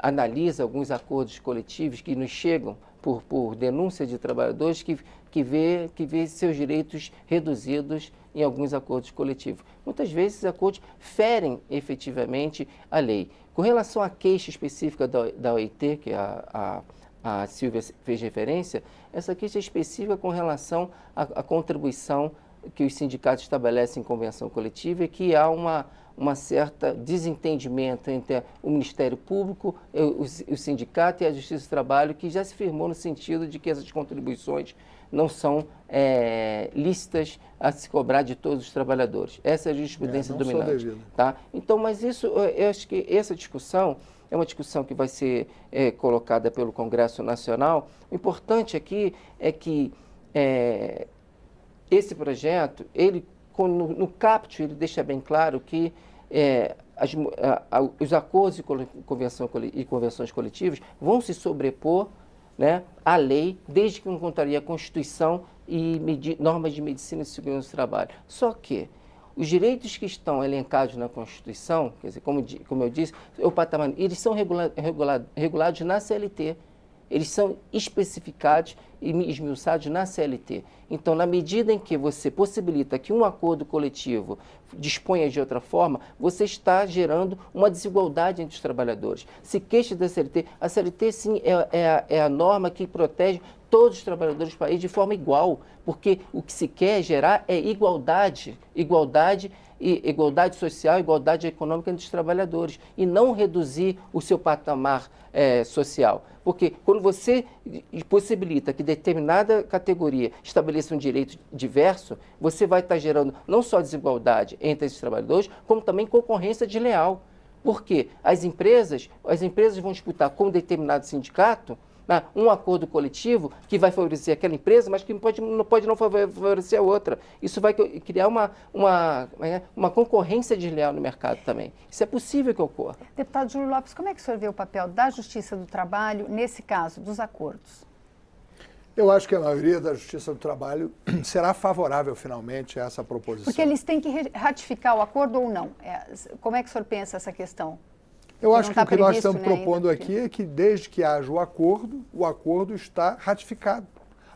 Speaker 5: analisa alguns acordos coletivos que nos chegam por denúncia de trabalhadores que vê seus direitos reduzidos em alguns acordos coletivos. Muitas vezes esses acordos ferem efetivamente a lei. Com relação à queixa específica da OIT, que a Silvia fez referência, essa queixa é específica com relação à contribuição que os sindicatos estabelecem em convenção coletiva e que há uma certa desentendimento entre o Ministério Público, o sindicato e a Justiça do Trabalho, que já se firmou no sentido de que essas contribuições não são lícitas a se cobrar de todos os trabalhadores. Essa é a jurisprudência dominante. Tá? Então, mas isso, eu acho que essa discussão é uma discussão que vai ser colocada pelo Congresso Nacional. O importante aqui é que esse projeto, ele no caput, ele deixa bem claro que os acordos e convenções coletivas vão se sobrepor, né, à lei, desde que não contraria a Constituição e normas de medicina e segurança do trabalho. Só que os direitos que estão elencados na Constituição, quer dizer, como eu disse, o patamar, eles são regulados na CLT. Eles são especificados e esmiuçados na CLT. Então, na medida em que você possibilita que um acordo coletivo disponha de outra forma, você está gerando uma desigualdade entre os trabalhadores. Se queixa da CLT, a CLT, sim, é a norma que protege todos os trabalhadores do país de forma igual, porque o que se quer gerar é igualdade social, igualdade econômica entre os trabalhadores, e não reduzir o seu patamar social. Porque quando você possibilita que determinada categoria estabeleça um direito diverso, você vai estar gerando não só desigualdade entre esses trabalhadores, como também concorrência desleal. Por quê? As empresas vão disputar com um determinado sindicato um acordo coletivo que vai favorecer aquela empresa, mas que não pode não favorecer a outra. Isso vai criar uma concorrência desleal no mercado também. Isso é possível que ocorra.
Speaker 1: Deputado Júlio Lopes, como é que o senhor vê o papel da Justiça do Trabalho nesse caso, dos acordos?
Speaker 2: Eu acho que a maioria da Justiça do Trabalho será favorável, finalmente, a essa proposição.
Speaker 1: Porque eles têm que ratificar o acordo ou não? Como é que o senhor pensa essa questão?
Speaker 2: Eu acho que o que nós estamos propondo aqui é que, desde que haja o acordo está ratificado.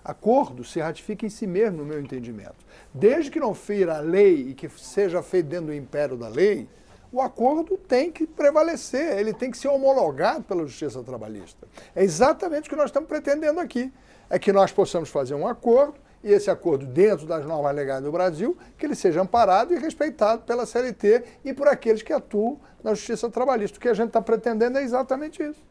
Speaker 2: Acordo se ratifica em si mesmo, no meu entendimento. Desde que não fira a lei e que seja feito dentro do império da lei, o acordo tem que prevalecer, ele tem que ser homologado pela Justiça Trabalhista. É exatamente o que nós estamos pretendendo aqui. É que nós possamos fazer um acordo, e esse acordo, dentro das normas legais do Brasil, que ele seja amparado e respeitado pela CLT e por aqueles que atuam na Justiça Trabalhista. O que a gente está pretendendo é exatamente isso.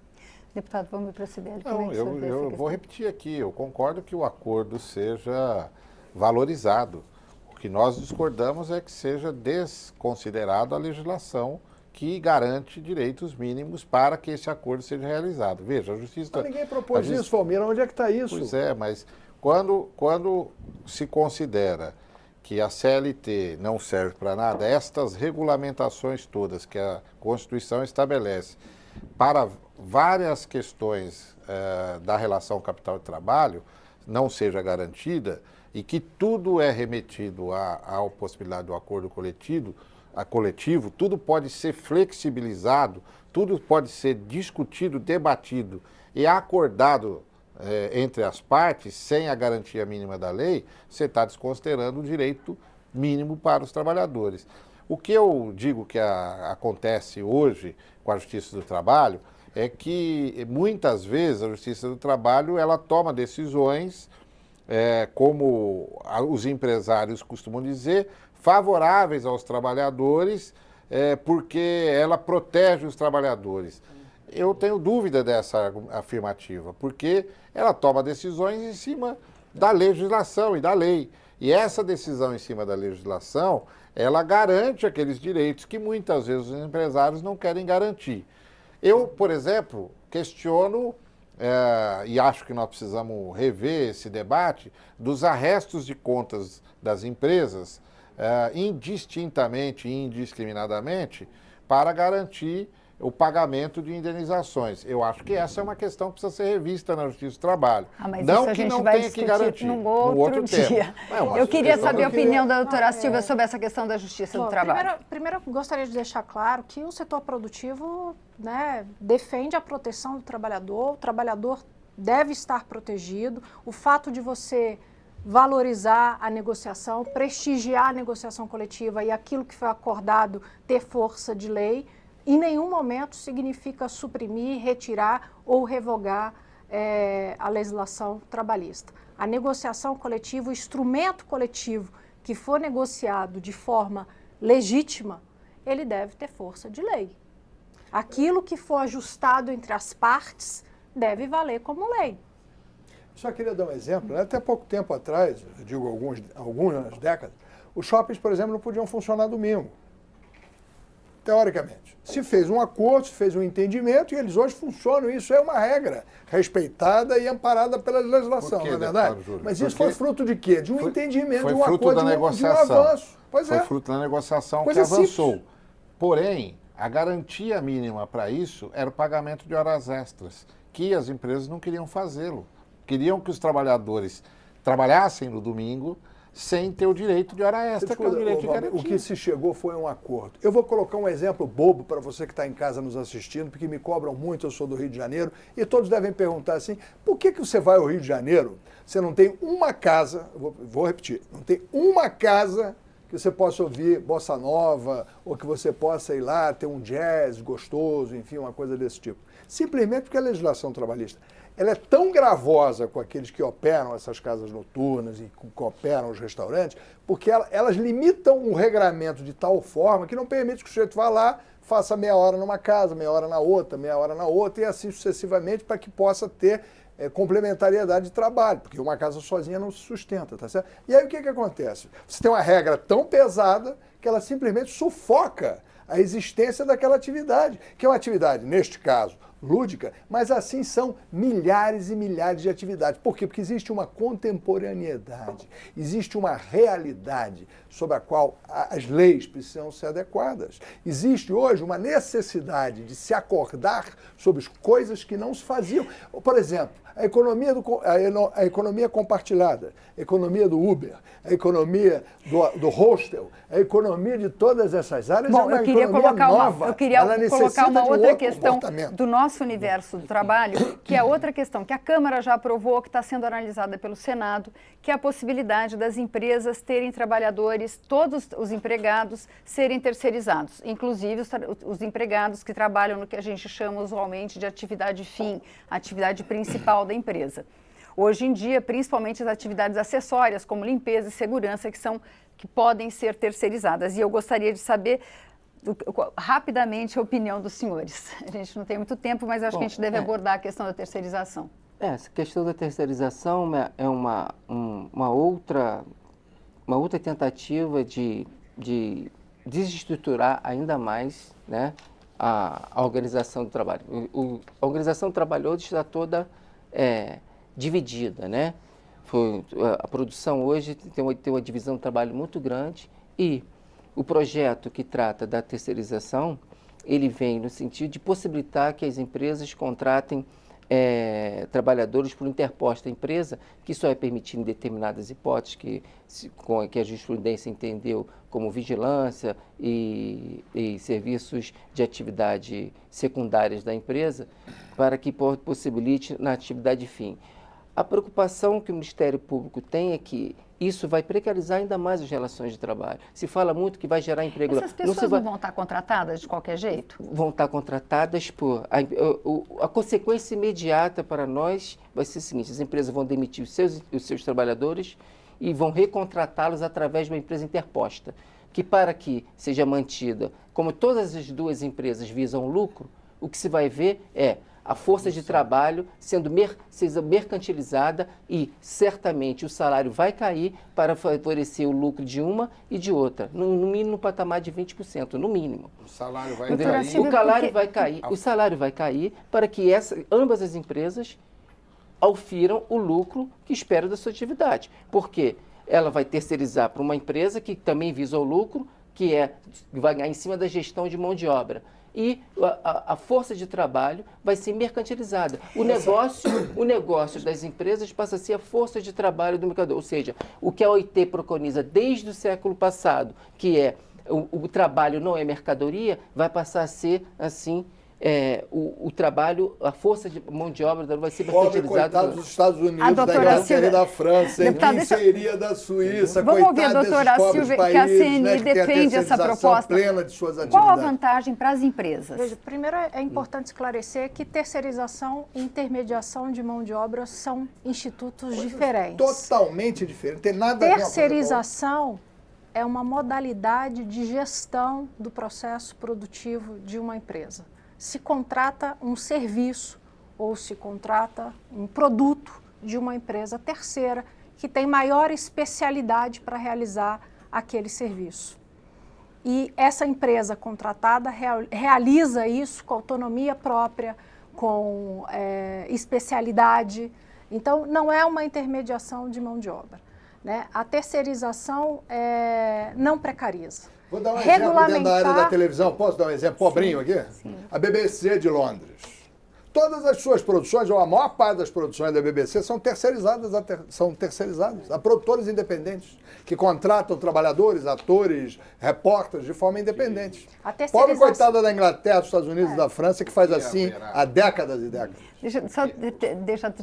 Speaker 1: Deputado, vamos para a Cideli.
Speaker 3: Não, eu vou repetir aqui, eu concordo que o acordo seja valorizado. O que nós discordamos é que seja desconsiderado a legislação que garante direitos mínimos para que esse acordo seja realizado. Veja, a Justiça...
Speaker 2: Mas ninguém propôs isso, Palmeira, onde é que está isso?
Speaker 3: Pois é, mas quando se considera que a CLT não serve para nada, estas regulamentações todas que a Constituição estabelece para várias questões da relação capital e trabalho não seja garantida e que tudo é remetido à possibilidade do acordo coletivo, tudo pode ser flexibilizado, tudo pode ser discutido, debatido e acordado entre as partes, sem a garantia mínima da lei, você está desconsiderando o direito mínimo para os trabalhadores. O que eu digo que acontece hoje com a Justiça do Trabalho é que muitas vezes a Justiça do Trabalho ela toma decisões, como os empresários costumam dizer, favoráveis aos trabalhadores, porque ela protege os trabalhadores. Eu tenho dúvida dessa afirmativa, porque ela toma decisões em cima da legislação e da lei. E essa decisão em cima da legislação, ela garante aqueles direitos que muitas vezes os empresários não querem garantir. Eu, por exemplo, questiono, e acho que nós precisamos rever esse debate, dos arrestos de contas das empresas, indistintamente e indiscriminadamente, para garantir o pagamento de indenizações. Eu acho que essa é uma questão que precisa ser revista na Justiça do Trabalho.
Speaker 1: Mas
Speaker 3: não
Speaker 1: isso a
Speaker 3: que
Speaker 1: gente
Speaker 3: não
Speaker 1: vai
Speaker 3: tenha que garantir.
Speaker 1: num outro dia. Eu queria saber a opinião da doutora Silvia sobre essa questão da Justiça do Trabalho.
Speaker 4: Primeiro, eu gostaria de deixar claro que o setor produtivo, né, defende a proteção do trabalhador, o trabalhador deve estar protegido. O fato de você valorizar a negociação, prestigiar a negociação coletiva e aquilo que foi acordado ter força de lei, em nenhum momento significa suprimir, retirar ou revogar a legislação trabalhista. A negociação coletiva, o instrumento coletivo que for negociado de forma legítima, ele deve ter força de lei. Aquilo que for ajustado entre as partes deve valer como lei.
Speaker 2: Só queria dar um exemplo. Até pouco tempo atrás, eu digo algumas décadas, os shoppings, por exemplo, não podiam funcionar domingo. Teoricamente. Se fez um acordo, se fez um entendimento e eles hoje funcionam. Isso é uma regra respeitada e amparada pela legislação, não é verdade? Mas isso foi fruto de quê? De um entendimento, de um acordo, de um avanço.
Speaker 3: Foi fruto da negociação que avançou. Simples. Porém, a garantia mínima para isso era o pagamento de horas extras, que as empresas não queriam fazê-lo. Queriam que os trabalhadores trabalhassem no domingo sem ter o direito de hora extra, que é o direito de garantia.
Speaker 2: O que se chegou foi um acordo. Eu vou colocar um exemplo bobo para você que está em casa nos assistindo, porque me cobram muito, eu sou do Rio de Janeiro, e todos devem perguntar assim, por que você vai ao Rio de Janeiro, você não tem uma casa, vou repetir, não tem uma casa que você possa ouvir bossa nova, ou que você possa ir lá ter um jazz gostoso, enfim, uma coisa desse tipo. Simplesmente porque a legislação trabalhista ela é tão gravosa com aqueles que operam essas casas noturnas e que operam os restaurantes, porque elas limitam o regramento de tal forma que não permite que o sujeito vá lá, faça meia hora numa casa, meia hora na outra, meia hora na outra, e assim sucessivamente, para que possa ter complementariedade de trabalho, porque uma casa sozinha não se sustenta, tá certo? E aí o que acontece? Você tem uma regra tão pesada que ela simplesmente sufoca a existência daquela atividade, que é uma atividade, neste caso, lúdica, mas assim são milhares e milhares de atividades. Por quê? Porque existe uma contemporaneidade, existe uma realidade sobre a qual as leis precisam ser adequadas. Existe hoje uma necessidade de se acordar sobre coisas que não se faziam. Por exemplo, a economia compartilhada, a economia do Uber, a economia do hostel, a economia de todas essas áreas.
Speaker 1: Bom, eu queria colocar uma outra questão do nosso universo do trabalho, que é outra questão que a Câmara já aprovou, que está sendo analisada pelo Senado, que é a possibilidade das empresas terem trabalhadores, todos os empregados, serem terceirizados, inclusive os empregados que trabalham no que a gente chama usualmente de atividade fim, atividade principal da empresa. Hoje em dia, principalmente as atividades acessórias, como limpeza e segurança, que podem ser terceirizadas. E eu gostaria de saber rapidamente a opinião dos senhores. A gente não tem muito tempo, mas acho que a gente deve abordar a questão da terceirização.
Speaker 5: Essa questão da terceirização é uma outra tentativa de desestruturar ainda mais, né, a organização do trabalho. A organização do trabalho hoje está toda dividida, né? A produção hoje tem uma divisão do trabalho muito grande e o projeto que trata da terceirização, ele vem no sentido de possibilitar que as empresas contratem trabalhadores por interposta empresa, que só é permitido em determinadas hipóteses que a jurisprudência entendeu como vigilância e serviços de atividade secundárias da empresa, para que possibilite na atividade fim. A preocupação que o Ministério Público tem é que isso vai precarizar ainda mais as relações de trabalho. Se fala muito que vai gerar emprego.
Speaker 1: Essas pessoas não vão estar contratadas de qualquer jeito?
Speaker 5: Vão estar contratadas por... A consequência imediata para nós vai ser a seguinte: as empresas vão demitir os seus trabalhadores e vão recontratá-los através de uma empresa interposta, que para que seja mantida, como todas as duas empresas visam lucro, o que se vai ver é a força de trabalho sendo mercantilizada e certamente o salário vai cair para favorecer o lucro de uma e de outra, no mínimo no patamar de 20%, no mínimo.
Speaker 3: O salário vai
Speaker 5: cair. O salário vai cair para que ambas as empresas aufiram o lucro que esperam da sua atividade. Porque ela vai terceirizar para uma empresa que também visa o lucro, que vai ganhar em cima da gestão de mão de obra. E a força de trabalho vai ser mercantilizada. O negócio das empresas passa a ser a força de trabalho do mercador. Ou seja, o que a OIT preconiza desde o século passado, que é o trabalho não é mercadoria, vai passar a ser assim. O trabalho, a força de mão de obra vai ser mercantilizada.
Speaker 2: Coitado dos Estados Unidos, da Inglaterra e da França, quem seria da Suíça,
Speaker 1: vamos ouvir a doutora Silvia, que a CNI defende essa proposta.
Speaker 2: Plena de suas atividades.
Speaker 1: Qual a vantagem para as empresas?
Speaker 4: Veja, primeiro é importante esclarecer que terceirização e intermediação de mão de obra são institutos diferentes.
Speaker 2: Totalmente diferentes, não tem nada a ver.
Speaker 4: Terceirização é uma modalidade de gestão do processo produtivo de uma empresa. Se contrata um serviço ou se contrata um produto de uma empresa terceira que tem maior especialidade para realizar aquele serviço. E essa empresa contratada realiza isso com autonomia própria, com especialidade. Então, não é uma intermediação de mão de obra, né? A terceirização não precariza.
Speaker 2: Vou dar um exemplo dentro da área da televisão. Posso dar um exemplo pobrinho aqui? Sim. A BBC de Londres. Todas as suas produções, ou a maior parte das produções da BBC, são terceirizadas a produtores independentes, que contratam trabalhadores, atores, repórteres de forma independente. Pobre coitada da Inglaterra, dos Estados Unidos e da França, que faz assim há décadas e décadas.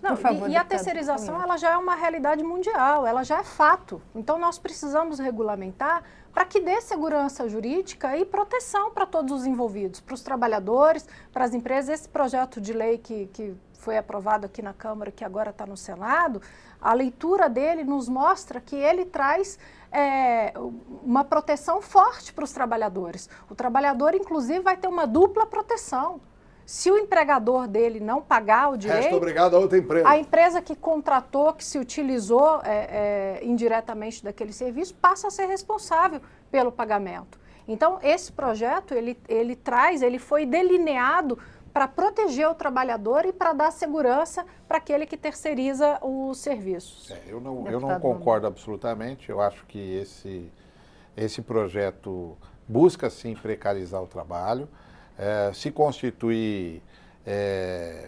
Speaker 1: Por favor.
Speaker 4: E a terceirização ela já é uma realidade mundial, ela já é fato. Então nós precisamos regulamentar para que dê segurança jurídica e proteção para todos os envolvidos, para os trabalhadores, para as empresas. Esse projeto de lei que foi aprovado aqui na Câmara, que agora está no Senado, a leitura dele nos mostra que ele traz uma proteção forte para os trabalhadores. O trabalhador, inclusive, vai ter uma dupla proteção. Se o empregador dele não pagar o direito...
Speaker 2: Resta obrigado a outra empresa.
Speaker 4: A empresa que contratou, que se utilizou indiretamente daquele serviço, passa a ser responsável pelo pagamento. Então, esse projeto, ele foi delineado para proteger o trabalhador e para dar segurança para aquele que terceiriza os serviços.
Speaker 3: Eu não concordo absolutamente. Eu acho que esse projeto busca, sim, precarizar o trabalho. Se constituir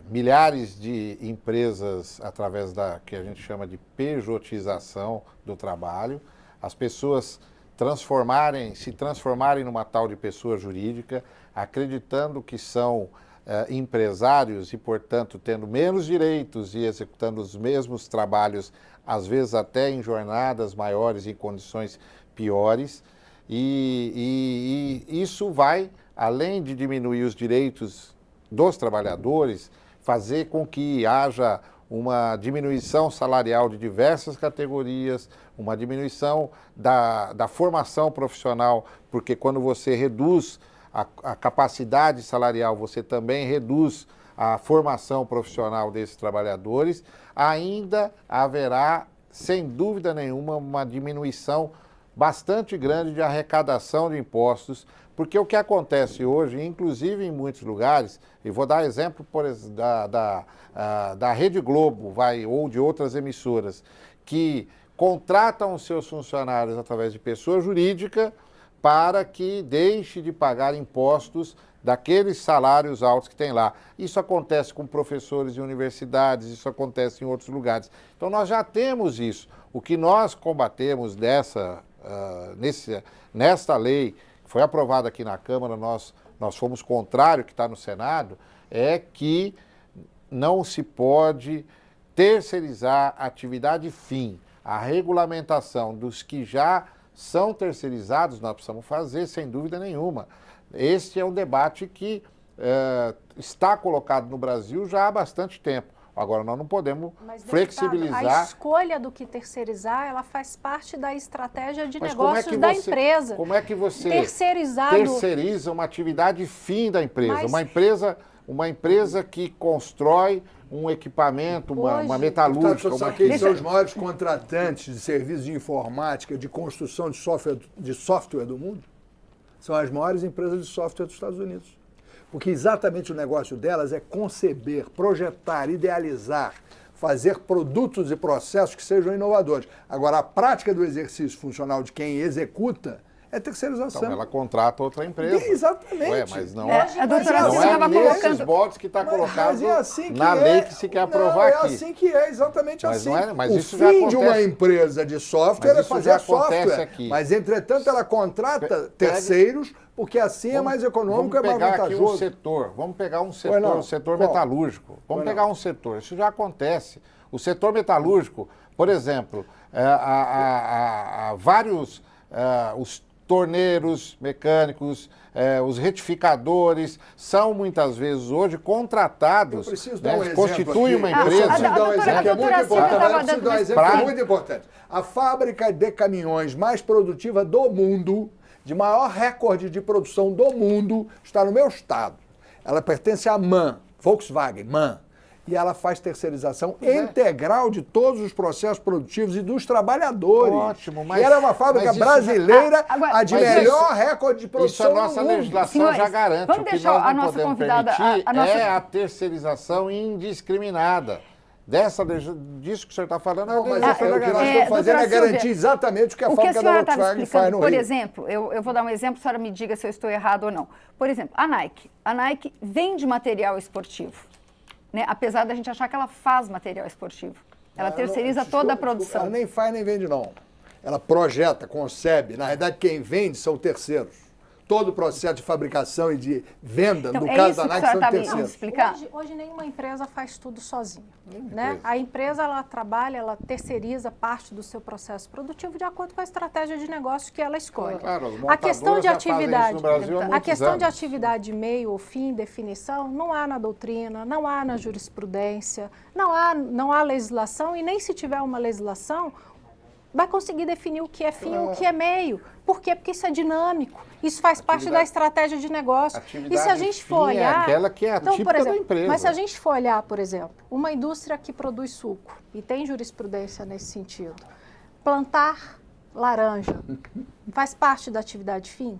Speaker 3: milhares de empresas através da que a gente chama de pejotização do trabalho, as pessoas se transformarem numa tal de pessoa jurídica, acreditando que são empresários e, portanto, tendo menos direitos e executando os mesmos trabalhos, às vezes até em jornadas maiores, em condições piores, e isso vai, além de diminuir os direitos dos trabalhadores, fazer com que haja uma diminuição salarial de diversas categorias, uma diminuição da formação profissional, porque quando você reduz a capacidade salarial, você também reduz a formação profissional desses trabalhadores, ainda haverá, sem dúvida nenhuma, uma diminuição bastante grande de arrecadação de impostos, porque o que acontece hoje, inclusive em muitos lugares, e vou dar exemplo da Rede Globo, ou de outras emissoras, que contratam os seus funcionários através de pessoa jurídica para que deixe de pagar impostos daqueles salários altos que tem lá. Isso acontece com professores de universidades, isso acontece em outros lugares. Então nós já temos isso. O que nós combatemos nesta lei, que foi aprovada aqui na Câmara, nós fomos contrário, que está no Senado, é que não se pode terceirizar a atividade fim. A regulamentação dos que já são terceirizados nós precisamos fazer, sem dúvida nenhuma. Este é um debate que está colocado no Brasil já há bastante tempo. Agora, nós não podemos flexibilizar.
Speaker 4: A escolha do que terceirizar, ela faz parte da estratégia de negócios da empresa.
Speaker 3: Como é que você
Speaker 4: terceiriza
Speaker 3: uma atividade fim da empresa?
Speaker 4: Mas...
Speaker 3: Uma empresa que constrói um equipamento, uma metalúrgica.
Speaker 2: Quem são os maiores contratantes de serviços de informática, de construção de software do mundo? São as maiores empresas de software dos Estados Unidos. Porque exatamente o negócio delas é conceber, projetar, idealizar, fazer produtos e processos que sejam inovadores. Agora, a prática do exercício funcional de quem executa é terceirização.
Speaker 3: Então, ela contrata outra empresa.
Speaker 2: Exatamente.
Speaker 3: Ué, mas não
Speaker 1: a doutora
Speaker 3: não
Speaker 1: Silvia estava
Speaker 3: nesses moldes que está colocado na lei que se quer aprovar aqui.
Speaker 2: É assim que é, exatamente
Speaker 3: mas
Speaker 2: assim.
Speaker 3: Não é, mas
Speaker 2: o
Speaker 3: isso já
Speaker 2: fim
Speaker 3: acontece.
Speaker 2: De uma empresa de software é fazer software.
Speaker 3: Aqui.
Speaker 2: Mas, entretanto, ela contrata terceiros, porque assim é mais econômico, é mais vantajoso.
Speaker 3: Vamos pegar um setor, o setor metalúrgico. Vamos pegar um setor, isso já acontece. O setor metalúrgico, por exemplo, há vários... os torneiros mecânicos, os retificadores, são muitas vezes hoje contratados, constituem uma empresa.
Speaker 2: Preciso dar um exemplo que é muito importante. Preciso dar um exemplo que é muito importante. A fábrica de caminhões mais produtiva do mundo, de maior recorde de produção do mundo, está no meu estado. Ela pertence à MAN, Volkswagen, MAN. E ela faz terceirização integral de todos os processos produtivos e dos trabalhadores.
Speaker 3: Ótimo, mas...
Speaker 2: E ela é uma fábrica brasileira, a de melhor recorde de produção
Speaker 3: do mundo. Isso a nossa legislação já garante.
Speaker 1: Vamos deixar a nossa convidada...
Speaker 3: É a terceirização indiscriminada. Disso que o senhor está falando,
Speaker 2: o que nós estamos fazendo é garantir exatamente o que a fábrica da Volkswagen faz no Rio.
Speaker 1: Por exemplo, eu vou dar um exemplo, a senhora me diga se eu estou errado ou não. Por exemplo, a Nike. A Nike vende material esportivo. Né? Apesar da gente achar que ela faz material esportivo. Ela terceiriza toda a produção.
Speaker 2: Ela nem faz nem vende, não. Ela projeta, concebe. Na verdade, quem vende são terceiros. Todo o processo de fabricação e de venda,
Speaker 1: então,
Speaker 2: no caso da Nike, são terceiros.
Speaker 4: Hoje nenhuma empresa faz tudo sozinha. Né? A empresa, ela trabalha, ela terceiriza parte do seu processo produtivo de acordo com a estratégia de negócio que ela escolhe.
Speaker 3: Claro,
Speaker 4: a questão de atividade,
Speaker 3: a
Speaker 4: questão de atividade meio ou fim, definição, não há na doutrina, não há na jurisprudência, não há legislação, e nem se tiver uma legislação, vai conseguir definir o que é fim e o que é meio. Por quê? Porque isso é dinâmico. Isso faz parte da estratégia de negócio. E se a gente for olhar...
Speaker 3: é aquela que é a típica
Speaker 4: por exemplo,
Speaker 3: da empresa.
Speaker 4: Mas se a gente for olhar, por exemplo, uma indústria que produz suco, e tem jurisprudência nesse sentido, plantar laranja faz parte da atividade fim?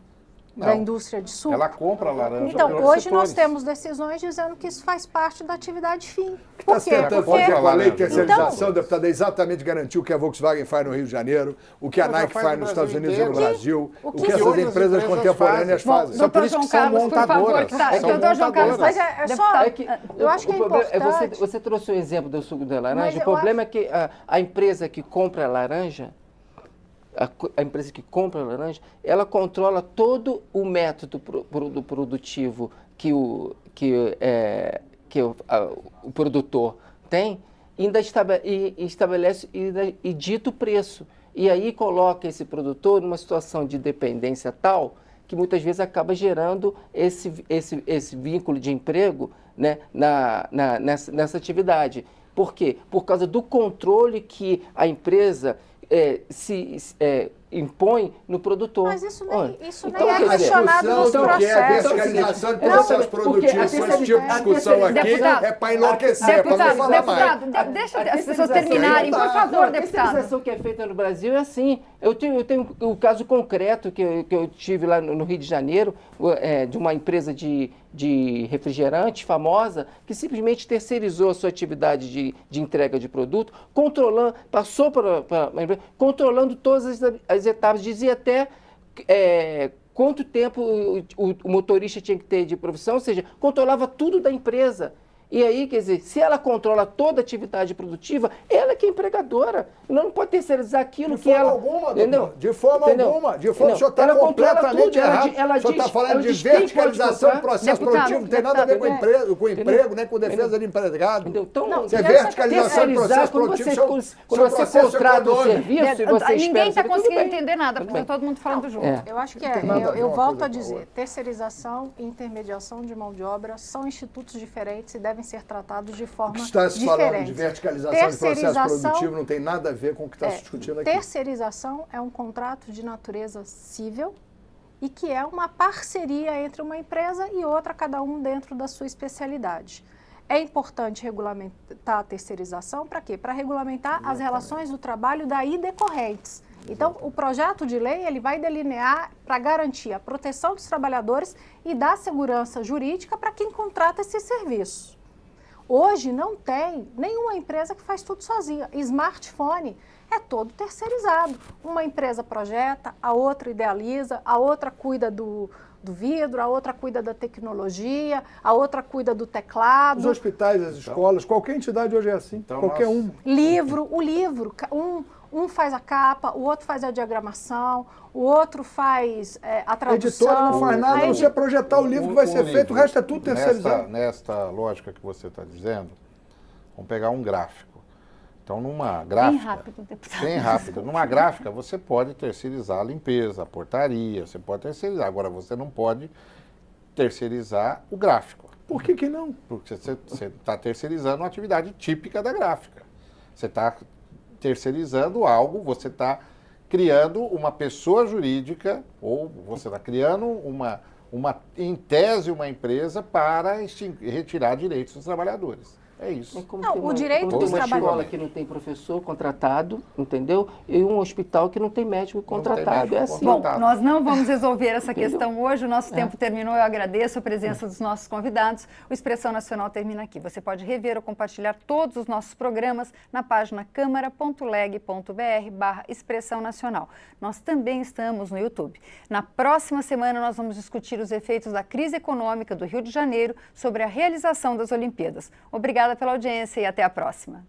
Speaker 4: Da indústria de suco?
Speaker 3: Ela compra laranja.
Speaker 4: Então, hoje nós temos decisões dizendo que isso faz parte da atividade fim.
Speaker 2: Está tentando fazer com a lei de terceirização, deputada, exatamente garantir o que a Volkswagen faz no Rio de Janeiro, o que a Nike faz nos Estados Unidos e no Brasil, o que essas empresas contemporâneas fazem.
Speaker 3: Só por isso que são montadoras.
Speaker 1: Doutor João Carlos,
Speaker 4: mas eu acho que é importante.
Speaker 5: Você trouxe o exemplo do suco de laranja. O problema é que a empresa que compra a laranja, a empresa que compra a laranja, ela controla todo o método produtivo que o produtor tem e estabelece e dita o preço. E aí coloca esse produtor numa situação de dependência tal que muitas vezes acaba gerando esse vínculo de emprego, né, nessa atividade. Por quê? Por causa do controle que a empresa impõe no produtor.
Speaker 4: Mas isso nem, isso
Speaker 5: então,
Speaker 4: nem é
Speaker 5: quer dizer,
Speaker 4: questionado nos
Speaker 2: discussão do que é
Speaker 4: processos.
Speaker 2: verticalização de
Speaker 5: Não,
Speaker 2: processos
Speaker 5: porque
Speaker 2: produtivos.
Speaker 5: a
Speaker 2: Esse tipo de discussão aqui
Speaker 1: Deputado,
Speaker 2: é para enlouquecer, para não falar mais.
Speaker 1: Deputado, deixa as pessoas
Speaker 5: terceirização-
Speaker 1: terminarem, por favor,
Speaker 5: A
Speaker 1: deputado.
Speaker 5: terceirização que é feita no Brasil é assim. Eu tenho o caso concreto que eu tive lá no Rio de Janeiro, de uma empresa de refrigerante famosa, que simplesmente terceirizou a sua atividade de entrega de produto, passou para uma empresa, controlando todas as etapas, dizia até quanto tempo o motorista tinha que ter de profissão, ou seja, controlava tudo da empresa. E aí, quer dizer, se ela controla toda a atividade produtiva, ela que é empregadora. Não pode terceirizar aquilo que ela...
Speaker 2: De forma alguma. De forma, o senhor está completamente errado. O senhor está falando de verticalização do processo produtivo, não tem nada a ver com emprego, nem com defesa de empregado.
Speaker 5: Então,
Speaker 2: Você verticalização do processo produtivo,
Speaker 5: quando você contrata um serviço e você
Speaker 1: Ninguém está
Speaker 5: espera...
Speaker 1: conseguindo entender nada, porque está todo mundo falando junto.
Speaker 4: Eu acho que eu volto a dizer, terceirização e intermediação de mão de obra são institutos diferentes e devem ser tratados de forma diferente.
Speaker 2: Está se falando de verticalização de processo produtivo, não tem nada a ver com o que está se discutindo aqui.
Speaker 4: Terceirização é um contrato de natureza civil e que é uma parceria entre uma empresa e outra, cada um dentro da sua especialidade. É importante regulamentar a terceirização para quê? Para regulamentar as relações do trabalho daí decorrentes. Então, o projeto de lei ele vai delinear para garantir a proteção dos trabalhadores e dar segurança jurídica para quem contrata esse serviço. Hoje não tem nenhuma empresa que faz tudo sozinha. Smartphone é todo terceirizado. Uma empresa projeta, a outra idealiza, a outra cuida do vidro, a outra cuida da tecnologia, a outra cuida do teclado.
Speaker 2: Os hospitais, as escolas, qualquer entidade hoje é assim,
Speaker 3: Então
Speaker 2: qualquer um.
Speaker 4: O livro, um faz a capa, o outro faz a diagramação, o outro faz a tradução.
Speaker 2: A editora não faz nada, a não ser projetar o livro que vai ser feito, o resto é tudo terceirizado.
Speaker 3: Nesta lógica que você está dizendo, vamos pegar um gráfico. Então, numa gráfica...
Speaker 1: Bem rápido, deputado.
Speaker 3: Bem rápido. Numa gráfica, você pode terceirizar a limpeza, a portaria, você pode terceirizar. Agora, você não pode terceirizar o gráfico.
Speaker 2: Por que não?
Speaker 3: Porque você está terceirizando uma atividade típica da gráfica. Você está terceirizando algo, você está criando uma pessoa jurídica, ou você está criando em tese, uma empresa para retirar direitos dos trabalhadores. É isso.
Speaker 4: O direito dos
Speaker 5: uma escola
Speaker 4: trabalhadores.
Speaker 5: que não tem professor contratado, entendeu? E um hospital que não tem médico contratado.
Speaker 3: médico
Speaker 5: É assim.
Speaker 1: Bom, nós não vamos resolver essa questão hoje, o nosso tempo terminou, eu agradeço a presença dos nossos convidados. O Expressão Nacional termina aqui. Você pode rever ou compartilhar todos os nossos programas na página câmara.leg.br/Expressão Nacional. Nós também estamos no YouTube. Na próxima semana nós vamos discutir os efeitos da crise econômica do Rio de Janeiro sobre a realização das Olimpíadas. Obrigada pela audiência e até a próxima.